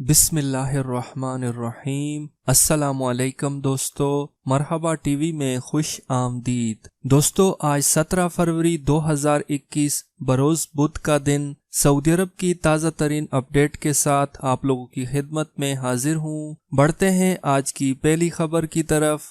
बिस्मिल्लाहिर्रहमानिर्रहीम। अस्सलाम वालेकुम दोस्तों, मरहबा टीवी में खुश आमदीद। दोस्तों, आज 17 फरवरी 2021 बरोज बुध का दिन सऊदी अरब की ताज़ा तरीन अपडेट के साथ आप लोगों की खिदमत में हाजिर हूँ। बढ़ते हैं आज की पहली खबर की तरफ।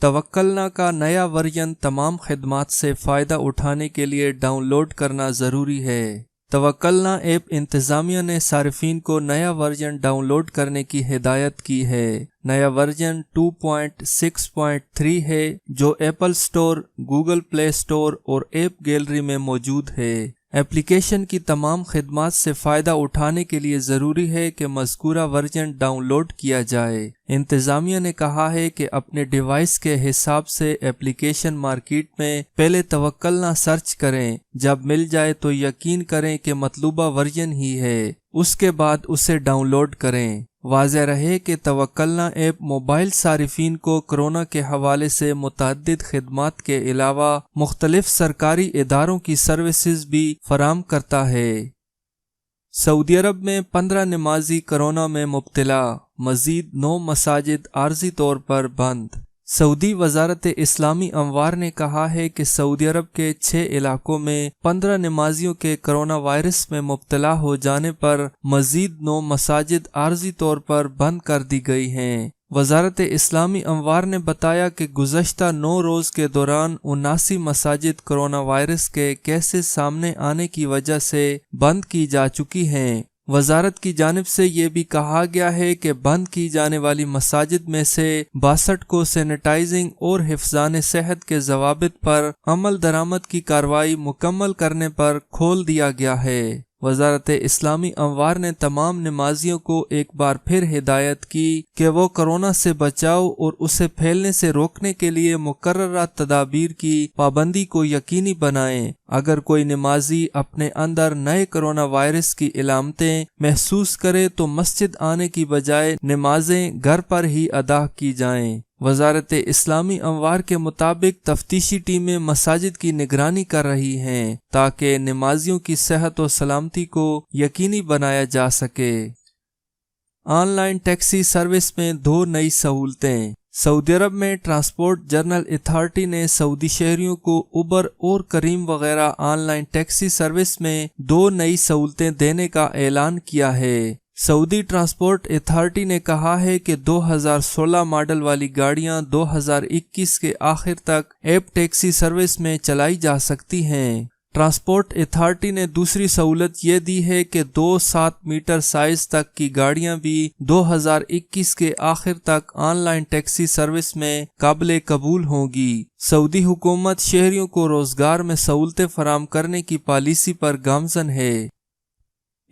तवक्कलना का नया वर्जन तमाम खिदमात से फ़ायदा उठाने के लिए डाउनलोड करना ज़रूरी है। तवक्कलना ऐप इंतज़ामिया ने सारिफीन को नया वर्जन डाउनलोड करने की हिदायत की है। नया वर्जन 2.6.3 है जो Apple store, Google play store और ऐप गैलरी में मौजूद है। एप्लीकेशन की तमाम खिदमात से फ़ायदा उठाने के लिए ज़रूरी है कि मज़कूरा वर्जन डाउनलोड किया जाए। इंतज़ामिया ने कहा है कि अपने डिवाइस के हिसाब से एप्लीकेशन मार्केट में पहले तवक्कलना सर्च करें, जब मिल जाए तो यकीन करें कि मतलूबा वर्जन ही है, उसके बाद उसे डाउनलोड करें। वाज़ेह रहे कि तवक्कलना ऐप मोबाइल सारिफीन को कोरोना के हवाले से मुतअद्दिद खिदमात के अलावा मुख्तलिफ सरकारी इदारों की सर्विसेज भी फराम करता है। सऊदी अरब में 15 नमाजी कोरोना में मुब्तला, मजीद 9 मसाजिद आर्जी तौर पर बंद। सऊदी वजारत इस्लामी अमवार ने कहा है कि सऊदी अरब के 6 इलाकों में 15 नमाजियों के कोरोना वायरस में मुब्तला हो जाने पर मजीद 9 मसाजिद आर्जी तौर पर बंद कर दी गई हैं। वजारत इस्लामी अमवार ने बताया कि गुज़श्ता 9 रोज़ के दौरान 79 मसाजिद कोरोना वायरस के केसेस सामने आने की वजह से बंद की जा चुकी हैं। वजारत की जानिब से ये भी कहा गया है कि बंद की जाने वाली मसाजिद में से 62 को सैनिटाइजिंग और हिफ्ज़ान सेहत के ज़वाबित पर अमल दरामद की कार्रवाई मुकम्मल करने पर खोल दिया गया है। वजारत इस्लामी अमवार ने तमाम नमाजियों को एक बार फिर हिदायत की कि वो कोरोना से बचाव और उसे फैलने से रोकने के लिए मुकर्ररा तदाबीर की पाबंदी को यकीनी बनाएं। अगर कोई नमाजी अपने अंदर नए कोरोना वायरस की इलामतें महसूस करे तो मस्जिद आने की बजाय नमाजें घर पर ही अदा की जाएं। वजारत इस्लामी अमवार के मुताबिक तफ्तीशी टीमें मसाजिद की निगरानी कर रही हैं ताकि नमाजियों की सेहत और सलामती को यकीनी बनाया जा सके। ऑनलाइन टैक्सी सर्विस में 2 नई सहूलतें। सऊदी अरब में ट्रांसपोर्ट जनरल अथॉरिटी ने सऊदी शहरियों को उबर और करीम वगैरह ऑनलाइन टैक्सी सर्विस में 2 नई सहूलतें देने का ऐलान किया है। सऊदी ट्रांसपोर्ट अथॉरिटी ने कहा है कि 2016 मॉडल वाली गाड़ियां 2021 के आखिर तक ऐप टैक्सी सर्विस में चलाई जा सकती हैं। ट्रांसपोर्ट अथॉरिटी ने दूसरी सहूलत ये दी है कि 2-7 मीटर साइज तक की गाड़ियां भी 2021 के आखिर तक ऑनलाइन टैक्सी सर्विस में काबिल कबूल होंगी। सऊदी हुकूमत शहरियों को रोजगार में सहूलतें फराम करने की पॉलिसी पर गामजन है।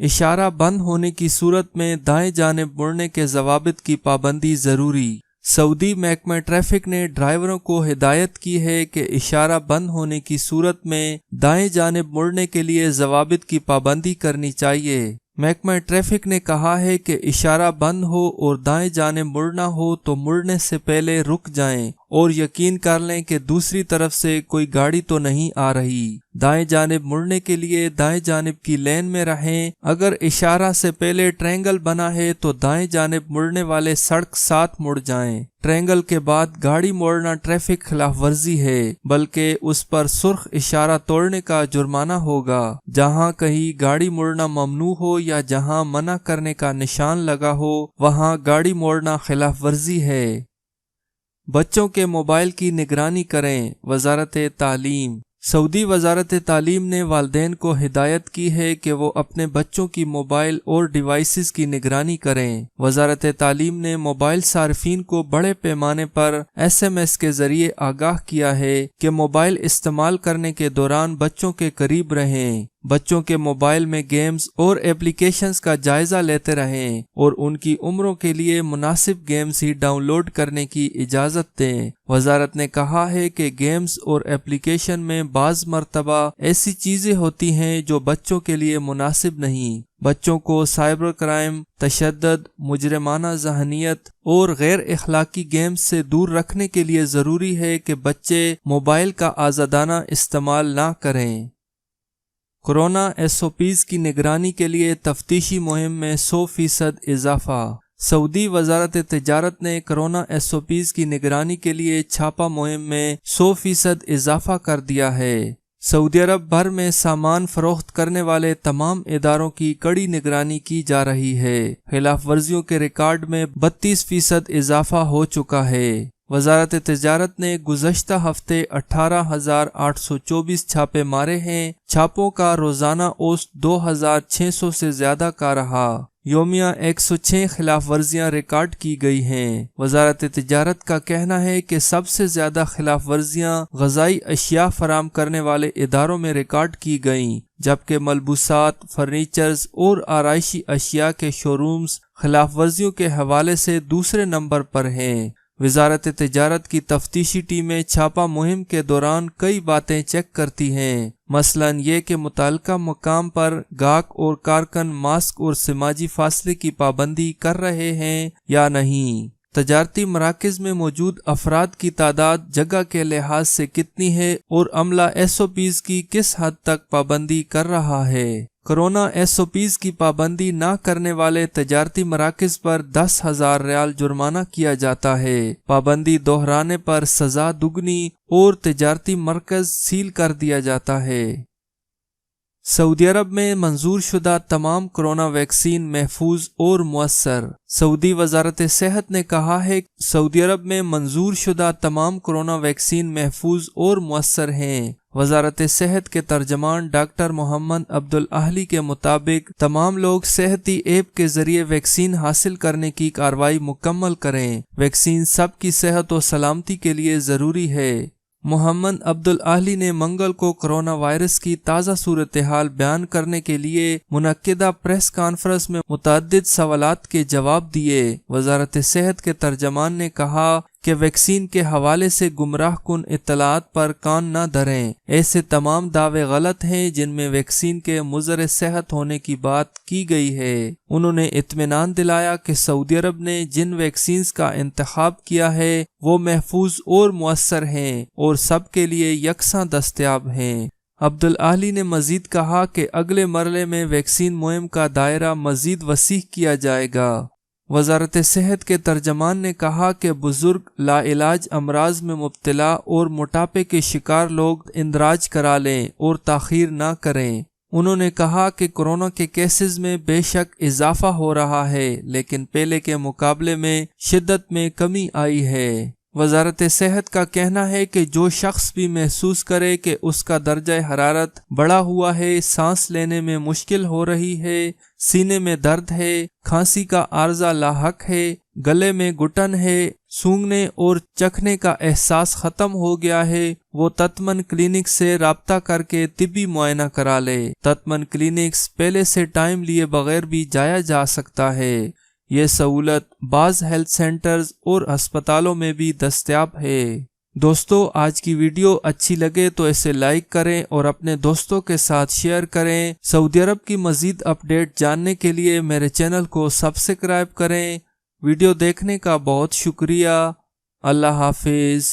इशारा बंद होने की सूरत में दाएं जानिब मुड़ने के ज़वाबित की पाबंदी ज़रूरी। सऊदी महकमा ट्रैफिक ने ड्राइवरों को हिदायत की है कि इशारा बंद होने की सूरत में दाएं जानिब मुड़ने के लिए ज़वाबित की पाबंदी करनी चाहिए। महकमा ट्रैफिक ने कहा है कि इशारा बंद हो और दाएं जानिब मुड़ना हो तो मुड़ने से पहले रुक जाएं और यकीन कर लें कि दूसरी तरफ से कोई गाड़ी तो नहीं आ रही। दाएं जानिब मुड़ने के लिए दाएं जानिब की लेन में रहें। अगर इशारा से पहले ट्रायंगल बना है तो दाएं जानिब मुड़ने वाले सड़क साथ मुड़ जाएं। ट्रायंगल के बाद गाड़ी मोड़ना ट्रैफिक खिलाफ वर्जी है, बल्कि उस पर सुर्ख इशारा तोड़ने का जुर्माना होगा। जहां कहीं गाड़ी मोड़ना ममनू हो या जहां मना करने का निशान लगा हो वहां गाड़ी मोड़ना खिलाफ वर्जी है। बच्चों के मोबाइल की निगरानी करें। वजारत तालीम। सऊदी वजारत तालीम ने वालिदैन को हिदायत की है कि वो अपने बच्चों की मोबाइल और डिवाइसेस की निगरानी करें। वजारत तालीम ने मोबाइल सार्फिन को बड़े पैमाने पर SMS के जरिए आगाह किया है कि मोबाइल इस्तेमाल करने के दौरान बच्चों के करीब रहें, बच्चों के मोबाइल में गेम्स और एप्लीकेशंस का जायजा लेते रहें और उनकी उम्रों के लिए मुनासिब गेम्स ही डाउनलोड करने की इजाज़त दें। वजारत ने कहा है कि गेम्स और एप्लीकेशन में बाज़ मर्तबा ऐसी चीज़ें होती हैं जो बच्चों के लिए मुनासिब नहीं। बच्चों को साइबर क्राइम, तशद्दुद, मुजरिमाना ज़हनियत और गैर इखलाकी गेम्स से दूर रखने के लिए ज़रूरी है कि बच्चे मोबाइल का आज़ादाना इस्तेमाल ना करें। کورونا SOPs کی نگرانی کے لیے تفتیشی مہم میں 100% اضافہ۔ سعودی وزارت تجارت نے کورونا SOPs کی نگرانی کے لیے چھاپہ مہم میں 100% اضافہ کر دیا ہے۔ سعودی عرب بھر میں سامان فروخت کرنے والے تمام اداروں کی کڑی نگرانی کی جا رہی ہے۔ خلاف ورزیوں کے ریکارڈ میں 32% اضافہ ہو چکا ہے۔ وزارت تجارت نے گزشتہ ہفتے 18,824 چھاپے مارے ہیں۔ چھاپوں کا روزانہ اوسط 2,600 سے زیادہ کا رہا۔ یومیہ 106 خلاف ورزیاں ریکارڈ کی گئی ہیں۔ وزارت تجارت کا کہنا ہے کہ سب سے زیادہ خلاف ورزیاں غذائی اشیاء فراہم کرنے والے اداروں میں ریکارڈ کی گئیں، جبکہ ملبوسات، فرنیچرز اور آرائشی اشیاء کے شورومز خلاف ورزیوں کے حوالے سے دوسرے نمبر پر ہیں۔ وزارت تجارت کی تفتیشی ٹیمیں چھاپہ مہم کے دوران کئی باتیں چیک کرتی ہیں، مثلاً یہ کہ متعلقہ مقام پر گاہک اور کارکن ماسک اور سماجی فاصلے کی پابندی کر رہے ہیں یا نہیں، تجارتی مراکز میں موجود افراد کی تعداد جگہ کے لحاظ سے کتنی ہے اور عملہ SOPs کی کس حد تک پابندی کر رہا ہے۔ کورونا SOPs کی پابندی نہ کرنے والے تجارتی مراکز پر 10,000 ریال جرمانہ کیا جاتا ہے، پابندی دہرانے پر سزا دگنی اور تجارتی مرکز سیل کر دیا جاتا ہے۔ سعودی عرب میں منظور شدہ تمام کورونا ویکسین محفوظ اور مؤثر۔ سعودی وزارت صحت نے کہا ہے کہ سعودی عرب میں منظور شدہ تمام کورونا ویکسین محفوظ اور مؤثر ہیں۔ وزارت صحت کے ترجمان ڈاکٹر محمد عبدالاہلی کے مطابق تمام لوگ صحتی ایپ کے ذریعے ویکسین حاصل کرنے کی کارروائی مکمل کریں۔ ویکسین سب کی صحت و سلامتی کے لیے ضروری ہے۔ محمد عبدالاہلی نے منگل کو کرونا وائرس کی تازہ صورتحال بیان کرنے کے لیے منعقدہ پریس کانفرنس میں متعدد سوالات کے جواب دیے۔ وزارت صحت کے ترجمان نے کہا کہ ویکسین کے حوالے سے گمراہ کن اطلاعات پر کان نہ دھریں۔ ایسے تمام دعوے غلط ہیں جن میں ویکسین کے مضر صحت ہونے کی بات کی گئی ہے۔ انہوں نے اطمینان دلایا کہ سعودی عرب نے جن ویکسینز کا انتخاب کیا ہے وہ محفوظ اور مؤثر ہیں اور سب کے لیے یکساں دستیاب ہیں۔ عبدالاہلی نے مزید کہا کہ اگلے مرحلے میں ویکسین مہم کا دائرہ مزید وسیع کیا جائے گا۔ وزارت صحت کے ترجمان نے کہا کہ بزرگ، لا علاج امراض میں مبتلا اور موٹاپے کے شکار لوگ اندراج کرا لیں اور تاخیر نہ کریں۔ انہوں نے کہا کہ کورونا کے کیسز میں بے شک اضافہ ہو رہا ہے، لیکن پہلے کے مقابلے میں شدت میں کمی آئی ہے۔ وزارت صحت کا کہنا ہے کہ جو شخص بھی محسوس کرے کہ اس کا درجہ حرارت بڑھا ہوا ہے، سانس لینے میں مشکل ہو رہی ہے، سینے میں درد ہے، کھانسی کا عارضہ لاحق ہے، گلے میں گھٹن ہے، سونگھنے اور چکھنے کا احساس ختم ہو گیا ہے، وہ تطمن کلینک سے رابطہ کر کے طبی معائنہ کرا لے۔ تطمن کلینکس پہلے سے ٹائم لیے بغیر بھی جایا جا سکتا ہے۔ یہ سہولت بعض ہیلتھ سینٹرز اور ہسپتالوں میں بھی دستیاب ہے۔ دوستو، آج کی ویڈیو اچھی لگے تو اسے لائک کریں اور اپنے دوستوں کے ساتھ شیئر کریں۔ سعودی عرب کی مزید اپڈیٹ جاننے کے لیے میرے چینل کو سبسکرائب کریں۔ ویڈیو دیکھنے کا بہت شکریہ۔ اللہ حافظ۔